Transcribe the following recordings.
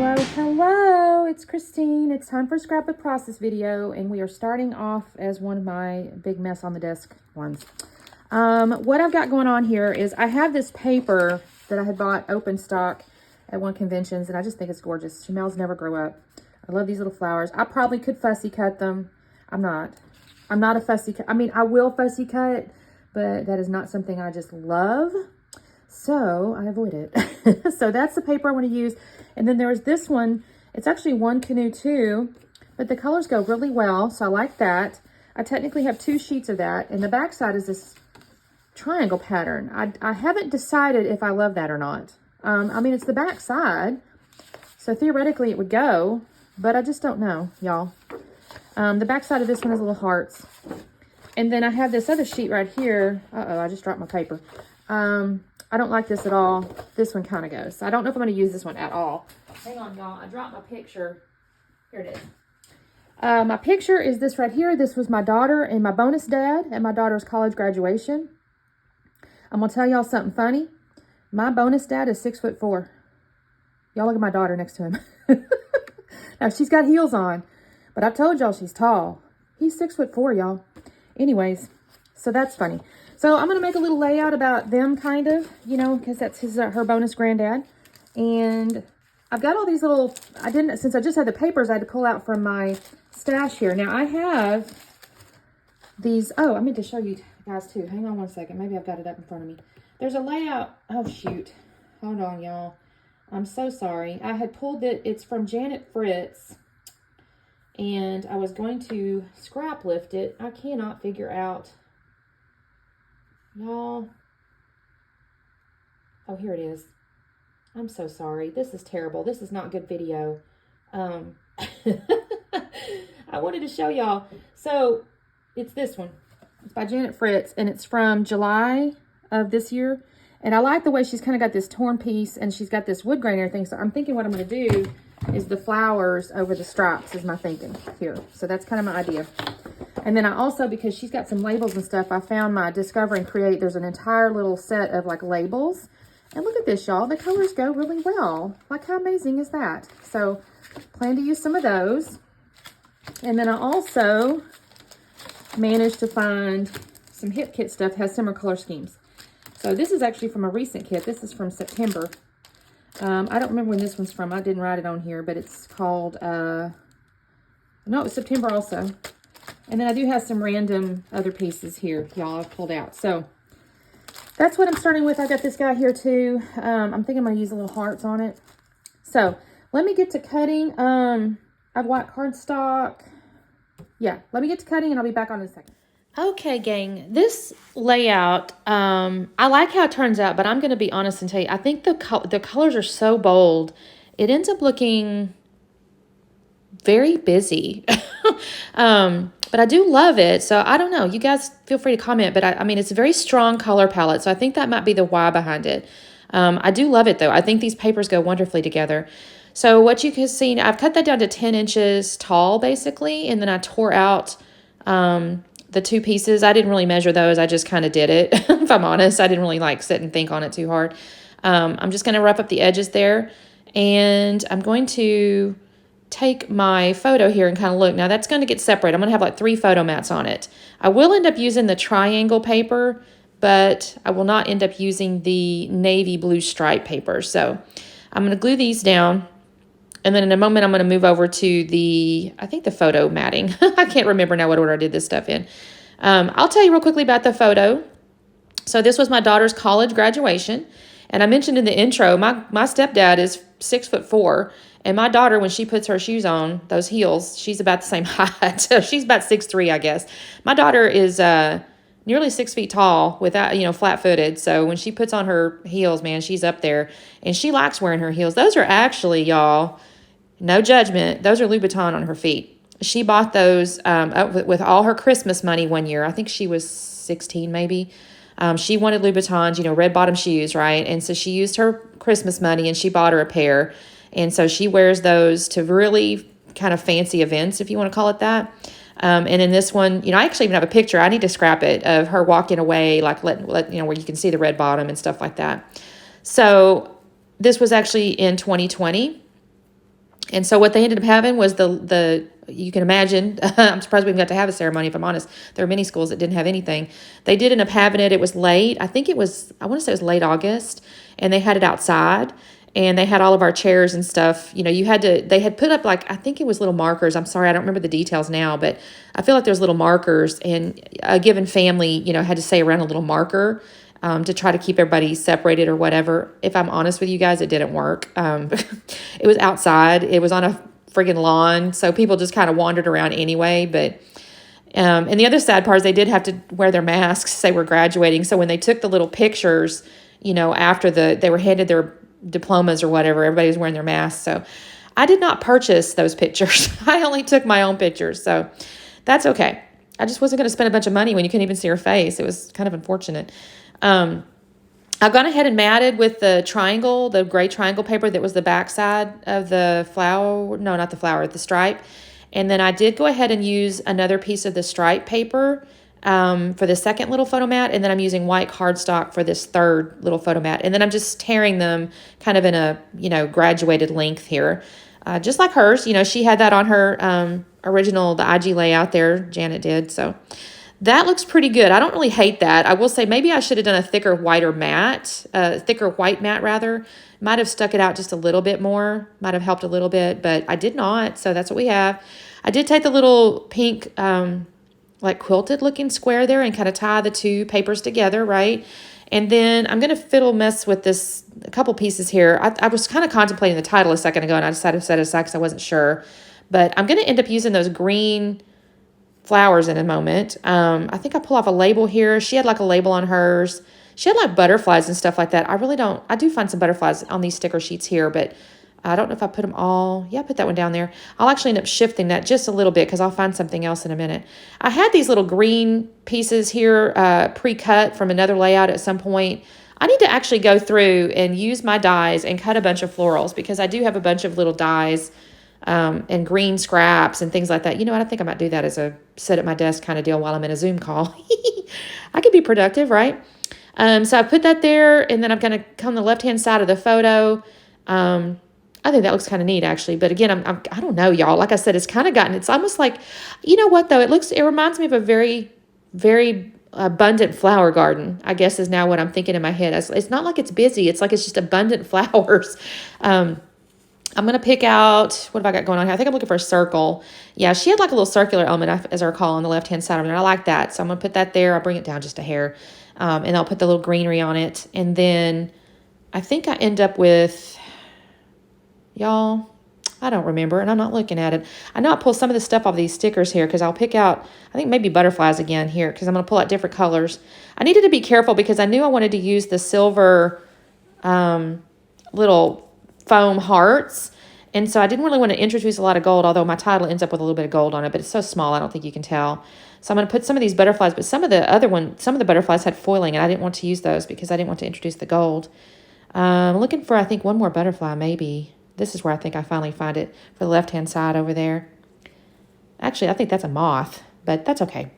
Hello, hello, it's Christine. It's time for a scrapbook process video, and we are starting off as one of my big mess on the desk ones. What I've got going on here is I have this paper that I had bought open stock at one conventions, and I just think it's gorgeous. Chamel's never grow up. I love these little flowers. I probably could fussy cut them. I'm not a fussy cut. I mean, I will fussy cut, but that is not something I just love. So I avoid it. So that's the paper I want to use. And then there's this one. It's actually one canoe too, but the colors go really well. So I like that. I technically have 2 sheets of that. And the back side is this triangle pattern. I haven't decided if I love that or not. I mean, it's the back side. So theoretically it would go, but I just don't know, y'all. The back side of this one is little hearts. And then I have this other sheet right here. Uh-oh, I just dropped my paper. I don't like this at all. This one kind of goes. So I don't know if I'm going to use this one at all. Hang on, y'all. I dropped my picture. Here it is. My picture is this right here. This was my daughter and my bonus dad at my daughter's college graduation. I'm going to tell y'all something funny. My bonus dad is 6'4". Y'all look at my daughter next to him. Now, she's got heels on, but I told y'all she's tall. He's 6'4", y'all. Anyways, so that's funny. So I'm going to make a little layout about them, kind of, you know, because that's her bonus granddad. And I've got all these little, since I just had the papers, I had to pull out from my stash here. Now I have these, oh, I meant to show you guys too. Hang on one second. Maybe I've got it up in front of me. There's a layout. Oh, shoot. Hold on, y'all. I'm so sorry. I had pulled it. It's from Janet Fritz. And I was going to scrap lift it. I cannot figure out. Y'all. Oh, here it is. I'm so sorry. This is terrible. This is not good video. I wanted to show y'all. So it's this one. It's by Janet Fritz, and it's from July of this year. And I like the way she's kind of got this torn piece, and she's got this wood grain and everything. So I'm thinking what I'm going to do is the flowers over the stripes is my thinking here. So that's kind of my idea. And then I also, because she's got some labels and stuff, I found my Discover and Create. There's an entire little set of like labels. And look at this, y'all. The colors go really well. Like, how amazing is that? So plan to use some of those. And then I also managed to find some hip kit stuff that has similar color schemes. So this is actually from a recent kit. This is from September. I don't remember when this one's from. I didn't write it on here, but it's called, no, it was September also. And then I do have some random other pieces here, y'all, I've pulled out. So that's what I'm starting with. I got this guy here too. I'm thinking I'm going to use a little hearts on it. So let me get to cutting. I've got cardstock. Yeah, let me get to cutting and I'll be back on in a second. Okay, gang, this layout, I like how it turns out, but I'm going to be honest and tell you, I think the colors are so bold, it ends up looking very busy. But I do love it. So I don't know. You guys feel free to comment. But I mean, it's a very strong color palette. So I think that might be the why behind it. I do love it, though. I think these papers go wonderfully together. So what you can see, I've cut that down to 10 inches tall, basically. And then I tore out the 2 pieces. I didn't really measure those. I just kind of did it, if I'm honest. I didn't really like sit and think on it too hard. I'm just going to rough up the edges there. And I'm going to take my photo here and kind of look. Now that's going to get separate. I'm going to have like 3 photo mats on it. I will end up using the triangle paper, but I will not end up using the navy blue stripe paper. So I'm going to glue these down. And then in a moment, I'm going to move over to I think the photo matting. I can't remember now what order I did this stuff in. I'll tell you real quickly about the photo. So this was my daughter's college graduation. And I mentioned in the intro, my stepdad is 6'4", and my daughter, when she puts her shoes on, those heels, she's about the same height. So she's about 6'3", I guess. My daughter is nearly 6 feet tall, without, flat-footed. So when she puts on her heels, man, she's up there, and she likes wearing her heels. Those are actually, y'all, no judgment, those are Louboutin on her feet. She bought those with all her Christmas money one year. I think she was 16, maybe. She wanted Louboutins, red bottom shoes, right? And so she used her Christmas money and she bought her a pair. And so she wears those to really kind of fancy events, if you want to call it that. And in this one, I actually even have a picture. I need to scrap it of her walking away, like let where you can see the red bottom and stuff like that. So this was actually in 2020. And so what they ended up having was you can imagine, I'm surprised we even got to have a ceremony, if I'm honest. There are many schools that didn't have anything. They did end up having it. It was late. I want to say it was late August, and they had it outside, and they had all of our chairs and stuff. They had put up, like, I think it was little markers. I'm sorry, I don't remember the details now, but I feel like there's little markers, and a given family, had to say around a little marker to try to keep everybody separated or whatever. If I'm honest with you guys, it didn't work. It was outside. It was on a friggin' lawn, so people just kind of wandered around anyway. But and the other sad part is they did have to wear their masks. They were graduating, so when they took the little pictures, after they were handed their diplomas or whatever, everybody was wearing their masks. So I did not purchase those pictures. I only took my own pictures, so that's okay. I just wasn't going to spend a bunch of money when you couldn't even see her face. It was kind of unfortunate. I've gone ahead and matted with the gray triangle paper that was the backside of the flower. No, not the flower, the stripe. And then I did go ahead and use another piece of the stripe paper for the second little photo mat. And then I'm using white cardstock for this third little photo mat. And then I'm just tearing them kind of in a, graduated length here. Just like hers, she had that on her original, the IG layout there, Janet did. So that looks pretty good. I don't really hate that. I will say maybe I should have done a thicker white mat rather. Might have stuck it out just a little bit more. Might have helped a little bit, but I did not. So that's what we have. I did take the little pink, like quilted looking square there and kind of tie the two papers together, right? And then I'm going to mess with a couple pieces here. I was kind of contemplating the title a second ago, and I decided to set it aside because I wasn't sure. But I'm going to end up using those green flowers in a moment. I think I pull off a label here. She had like a label on hers. She had like butterflies and stuff like that. I do find some butterflies on these sticker sheets here, but I don't know if I put them all. Yeah, I put that one down there. I'll actually end up shifting that just a little bit because I'll find something else in a minute. I had these little green pieces here pre-cut from another layout at some point. I need to actually go through and use my dies and cut a bunch of florals because I do have a bunch of little dies and green scraps and things like that. You know what? I think I might do that as a sit at my desk kind of deal while I'm in a Zoom call. I could be productive, right? So I put that there, and then I'm going to come the left-hand side of the photo. I think that looks kind of neat, actually. But again, I don't know, y'all. Like I said, it's almost like, you know what, though? It reminds me of a very, very abundant flower garden, I guess is now what I'm thinking in my head. It's not like it's busy. It's like it's just abundant flowers. I'm going to pick out, what have I got going on here? I think I'm looking for a circle. Yeah, she had like a little circular element, as I recall, on the left-hand side of it. I like that. So I'm going to put that there. I'll bring it down just a hair. And I'll put the little greenery on it. And then I think I end up with, y'all, I don't remember, and I'm not looking at it. I know I pull some of the stuff off these stickers here because I'll pick out, I think maybe butterflies again here because I'm going to pull out different colors. I needed to be careful because I knew I wanted to use the silver little foam hearts. And so I didn't really want to introduce a lot of gold, although my title ends up with a little bit of gold on it, but it's so small, I don't think you can tell. So I'm going to put some of these butterflies, but some of the butterflies had foiling, and I didn't want to use those because I didn't want to introduce the gold. I'm looking for, I think, one more butterfly, maybe. This is where I think I finally find it for the left-hand side over there. Actually, I think that's a moth, but that's okay.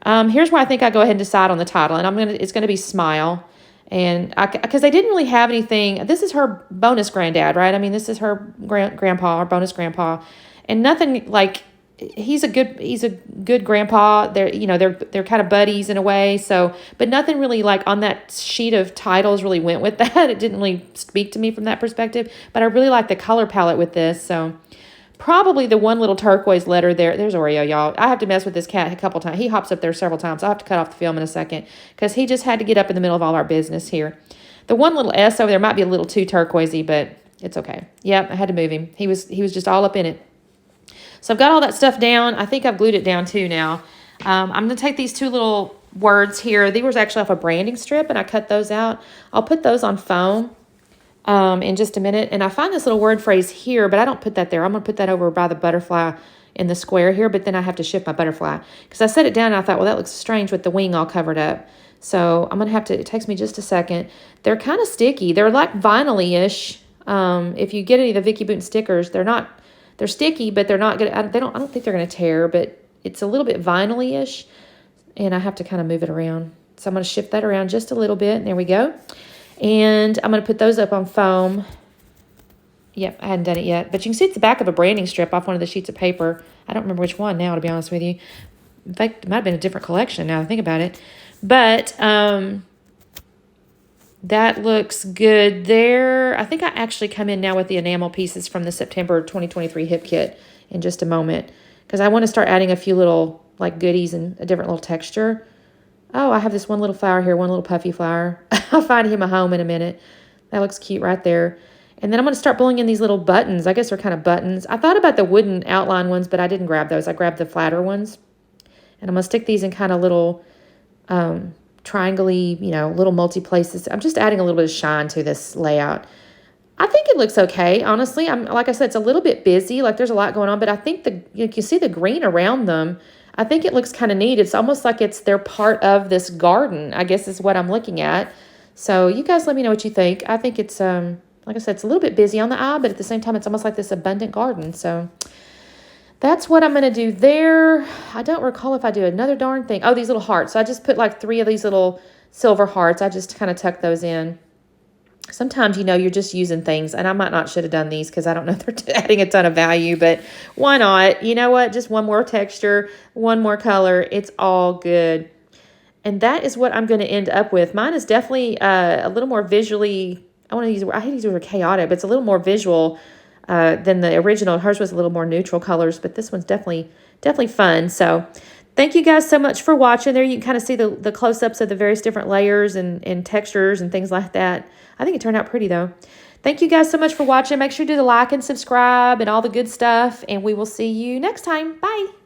Here's where I think I go ahead and decide on the title, and it's going to be Smile. And because they didn't really have anything. This is her bonus granddad, right? I mean, this is her grandpa, her bonus grandpa, and nothing like he's a good grandpa. They're kind of buddies in a way. So, but nothing really like on that sheet of titles really went with that. It didn't really speak to me from that perspective. But I really like the color palette with this. So, probably the one little turquoise letter there. There's Oreo, y'all. I have to mess with this cat a couple times. He hops up there several times. I'll have to cut off the film in a second because he just had to get up in the middle of all our business here. The one little S over there might be a little too turquoisey, but it's okay. Yep, I had to move him. He was just all up in it. So I've got all that stuff down. I think I've glued it down too now. I'm going to take these two little words here. These were actually off a branding strip, and I cut those out. I'll put those on foam in just a minute. And I find this little word phrase here, but I don't put that there. I'm going to put that over by the butterfly in the square here, but then I have to shift my butterfly. Because I set it down, and I thought, well, that looks strange with the wing all covered up. So I'm going to have to, it takes me just a second. They're kind of sticky. They're like vinyl-ish. If you get any of the Vicky Boonton stickers, they're sticky, but they're not good. I don't think they're going to tear, but it's a little bit vinyl-ish, and I have to kind of move it around. So I'm going to shift that around just a little bit, and there we go. And I'm going to put those up on foam. Yep, I hadn't done it yet. But you can see it's the back of a branding strip off one of the sheets of paper. I don't remember which one now, to be honest with you. In fact, it might have been a different collection now that I think about it. But that looks good there. I think I actually come in now with the enamel pieces from the September 2023 hip kit in just a moment. Because I want to start adding a few little like goodies and a different little texture. Oh, I have this one little flower here, one little puffy flower. I'll find him a home in a minute. That looks cute right there. And then I'm going to start pulling in these little buttons. I guess they're kind of buttons. I thought about the wooden outline ones, but I didn't grab those. I grabbed the flatter ones. And I'm going to stick these in kind of little triangle-y, little multi-places. I'm just adding a little bit of shine to this layout. I think it looks okay, honestly. Like I said, it's a little bit busy. Like there's a lot going on, but I think you can see the green around them. I think it looks kind of neat. It's almost like they're part of this garden, I guess is what I'm looking at. So you guys let me know what you think. I think it's, like I said, it's a little bit busy on the eye, but at the same time, it's almost like this abundant garden. So that's what I'm going to do there. I don't recall if I do another darn thing. Oh, these little hearts. So I just put like 3 of these little silver hearts. I just kind of tuck those in. Sometimes, you're just using things, and I might not should have done these because I don't know if they're adding a ton of value, but why not? You know what? Just one more texture, one more color. It's all good. And that is what I'm going to end up with. Mine is definitely a little more visually, I hate to use the word chaotic, but it's a little more visual than the original. Hers was a little more neutral colors, but this one's definitely fun. So thank you guys so much for watching. There you can kind of see the close-ups of the various different layers and textures and things like that. I think it turned out pretty, though. Thank you guys so much for watching. Make sure you do the like and subscribe and all the good stuff, and we will see you next time. Bye.